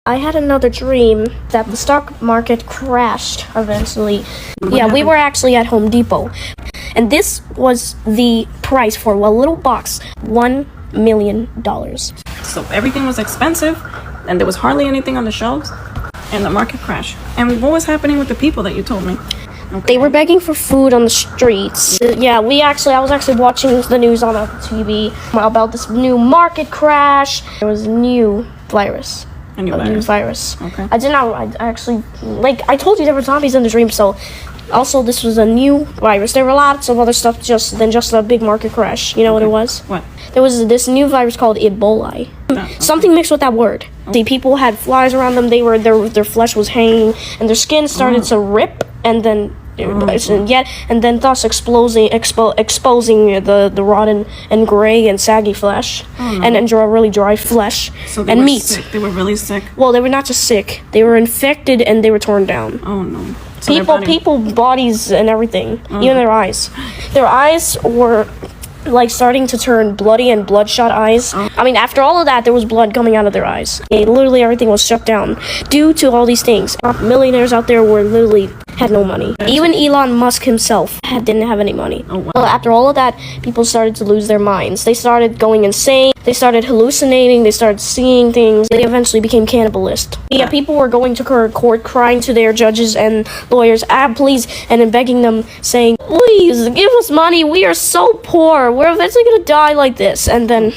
I had another dream that the stock market crashed eventually. Yeah, we were actually at Home Depot. And this was the price for a little box, $1 million. So everything was expensive, and there was hardly anything on the shelves, and the market crashed. And what was happening with the people that you told me? Okay. They were begging for food on the streets. Yeah, I was actually watching the news on the TV about this new market crash. There was a new virus. A new virus. Okay. I actually, I told you there were zombies in the dream, so also this was a new virus. There were lots of other stuff than just a big market crash. You know what it was? What? There was this new virus called Ebola. Something mixed with that word. The people had flies around them. Their flesh was hanging, and their skin started to rip, and then thus exposing the rotten and gray and saggy flesh, and really dry flesh, so they and were meat. Sick. They were really sick. Well, they were not just sick; they were infected and they were torn down. Oh no! So people, bodies and everything, even their eyes. Their eyes were starting to turn bloody and bloodshot eyes. I mean, after all of that, there was blood coming out of their eyes. Literally everything was shut down due to all these things. Millionaires out there had no money. Even Elon Musk himself didn't have any money. Oh, wow. Well, after all of that, people started to lose their minds. They started going insane. They started hallucinating. They started seeing things. They eventually became cannibalist. Yeah, people were going to court crying to their judges and lawyers, please, and then begging them, saying, please, give us money. We are so poor. We're eventually going to die like this. And then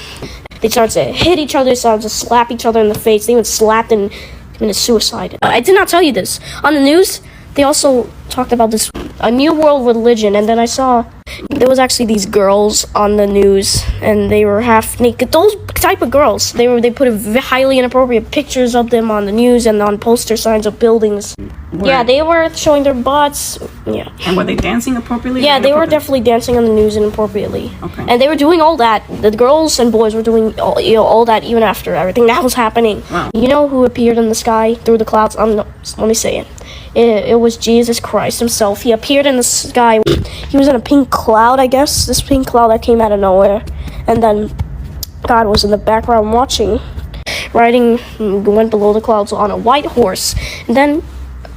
they started to hit each other. They started to slap each other in the face. They even slapped and committed suicide. I did not tell you this. On the news, they also talked about a new world religion, and then I saw there was actually these girls on the news, and they were half naked. Those type of girls. They put highly inappropriate pictures of them on the news and on poster signs of buildings. Yeah, they were showing their butts. Yeah. And were they dancing appropriately? Yeah, they were definitely dancing on the news inappropriately. Okay. And they were doing all that. The girls and boys were doing all that even after everything that was happening. Wow. You know who appeared in the sky through the clouds? Let me say it. It was Jesus Christ himself. He appeared in the sky. He was in a pink cloud, I guess. This pink cloud that came out of nowhere. And then God was in the background watching, went below the clouds on a white horse. And then,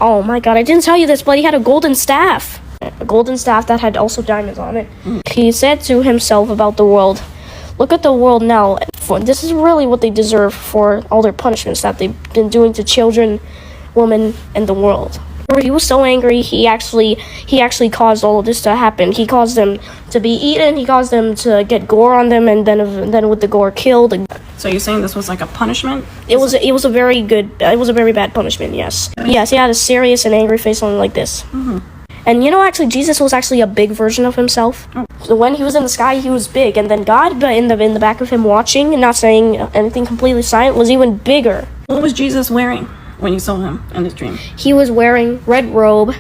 oh my God, I didn't tell you this, but he had a golden staff. A golden staff that had also diamonds on it. He said to himself about the world, look at the world now. This is really what they deserve for all their punishments that they've been doing to children, women, and the world. He was so angry, he actually caused all of this to happen. He caused them to be eaten, he caused them to get gore on them, and then with the gore killed. So you're saying this was like a punishment? It was a very bad punishment, yes. Yes, he had a serious and angry face on like this. And actually, Jesus was actually a big version of himself. So when he was in the sky, he was big, and then God, in the back of him watching and not saying anything, completely silent, was even bigger. What was Jesus wearing when you saw him in this dream? He was wearing red robe,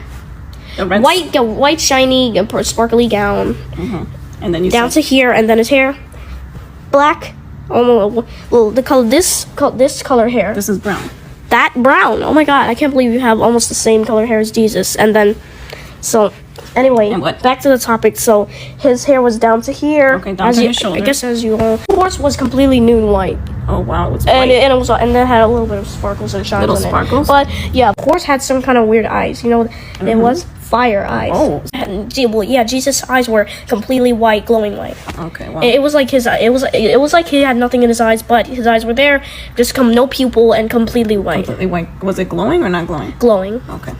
white shiny, sparkly gown, and then down to here, and then his hair, black. The color this color hair. This is brown. That brown. Oh my God! I can't believe you have almost the same color hair as Jesus. And then, anyway, back to the topic. So his hair was down to here. Okay, down to his shoulder. I guess as you all. The horse was completely nude white. Oh wow, it was white. And it had a little bit of sparkles and shines. Little sparkles. But yeah, the horse had some kind of weird eyes. It was fire eyes. Oh. And, Jesus' eyes were completely white, glowing white. Okay, wow. It was like it was like he had nothing in his eyes, but his eyes were there, just no pupil and completely white. Completely white. Was it glowing or not glowing? Glowing. Okay.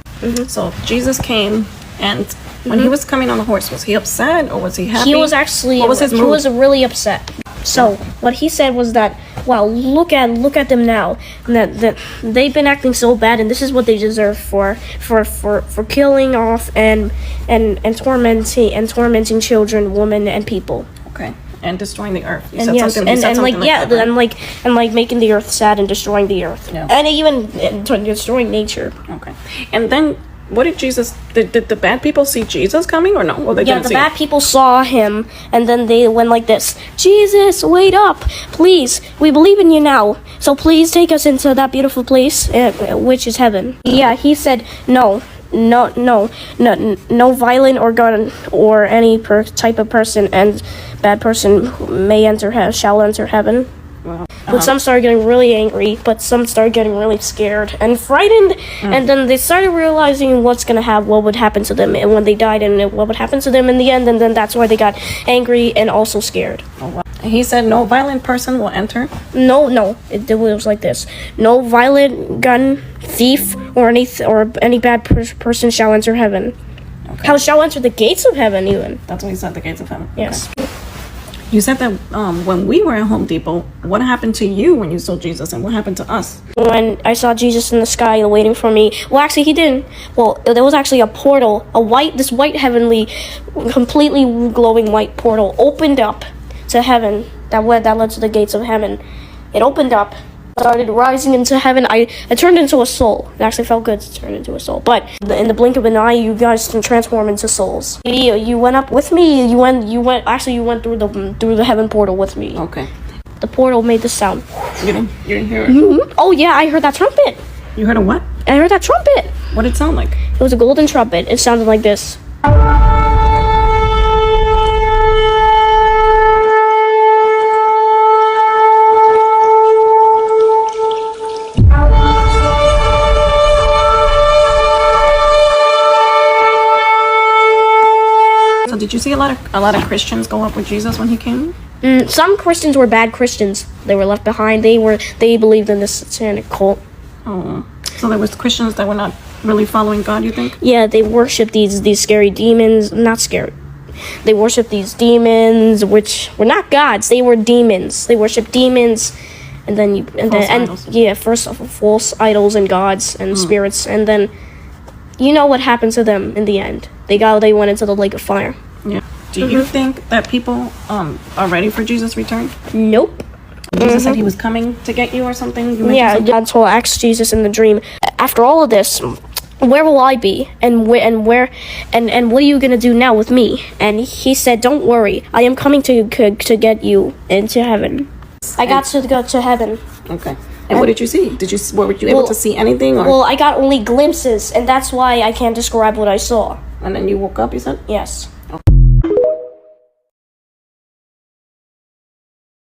So Jesus came, and when he was coming on the horse, was he upset or was he happy? He was actually. What was his mood? He was really upset. So what he said was that, wow, look at them now, and that they've been acting so bad, and this is what they deserve for killing off and tormenting children, women, and people. Okay, and destroying the earth. And making the earth sad and destroying the earth, and even destroying nature. Okay, and then. What did the bad people see Jesus coming or no? Well, they didn't see bad people saw him, and then they went like this, Jesus, wait up, please, we believe in you now, so please take us into that beautiful place, which is heaven. Yeah, he said, no violent or gun or any type of person and bad person shall enter heaven. Wow. But some started getting really angry, but some started getting really scared and frightened. And then they started realizing what would happen to them, and when they died, and what would happen to them in the end. And then that's why they got angry and also scared. Oh, wow. He said no violent person will enter. No, it was like this: no violent gun, thief, or any bad person shall enter heaven. Okay. How shall enter the gates of heaven? Even That's what he said. The gates of heaven. yes. Okay. You said that when we were at Home Depot, what happened to you when you saw Jesus, and what happened to us? When I saw Jesus in the sky waiting for me. Well, actually, he didn't. Well, there was actually a portal, this white heavenly, completely glowing white portal opened up to heaven. That led to the gates of heaven. It opened up, started rising into heaven. I turned into a soul. It actually felt good to turn into a soul. But in the blink of an eye, you guys can transform into souls. You went up with me. You went through the heaven portal with me. Okay. The portal made the sound. You didn't hear it? Oh yeah, I heard that trumpet. You heard a what? I heard that trumpet. What did it sound like? It was a golden trumpet. It sounded like this. So did you see a lot of Christians go up with Jesus when he came? Some Christians were bad Christians. They were left behind. They believed in this satanic cult. Oh, so there was Christians that were not really following God, you think? Yeah, they worshiped these scary demons. Not scary. They worshiped these demons, which were not gods. They were demons. They worshiped demons, and then first false idols and gods and spirits, and then you know what happened to them in the end. They went into the lake of fire. Yeah. Do you think that people are ready for Jesus' return? Nope. Jesus said he was coming to get you or something? You mentioned Yeah, something? God told asked Jesus in the dream, after all of this, where will I be? And what are you gonna do now with me? And he said, don't worry, I am coming to get you into heaven. I got to go to heaven. Okay. And what did you see? Were you able to see anything? Or? Well, I got only glimpses, and that's why I can't describe what I saw. And then you woke up, you said? Yes.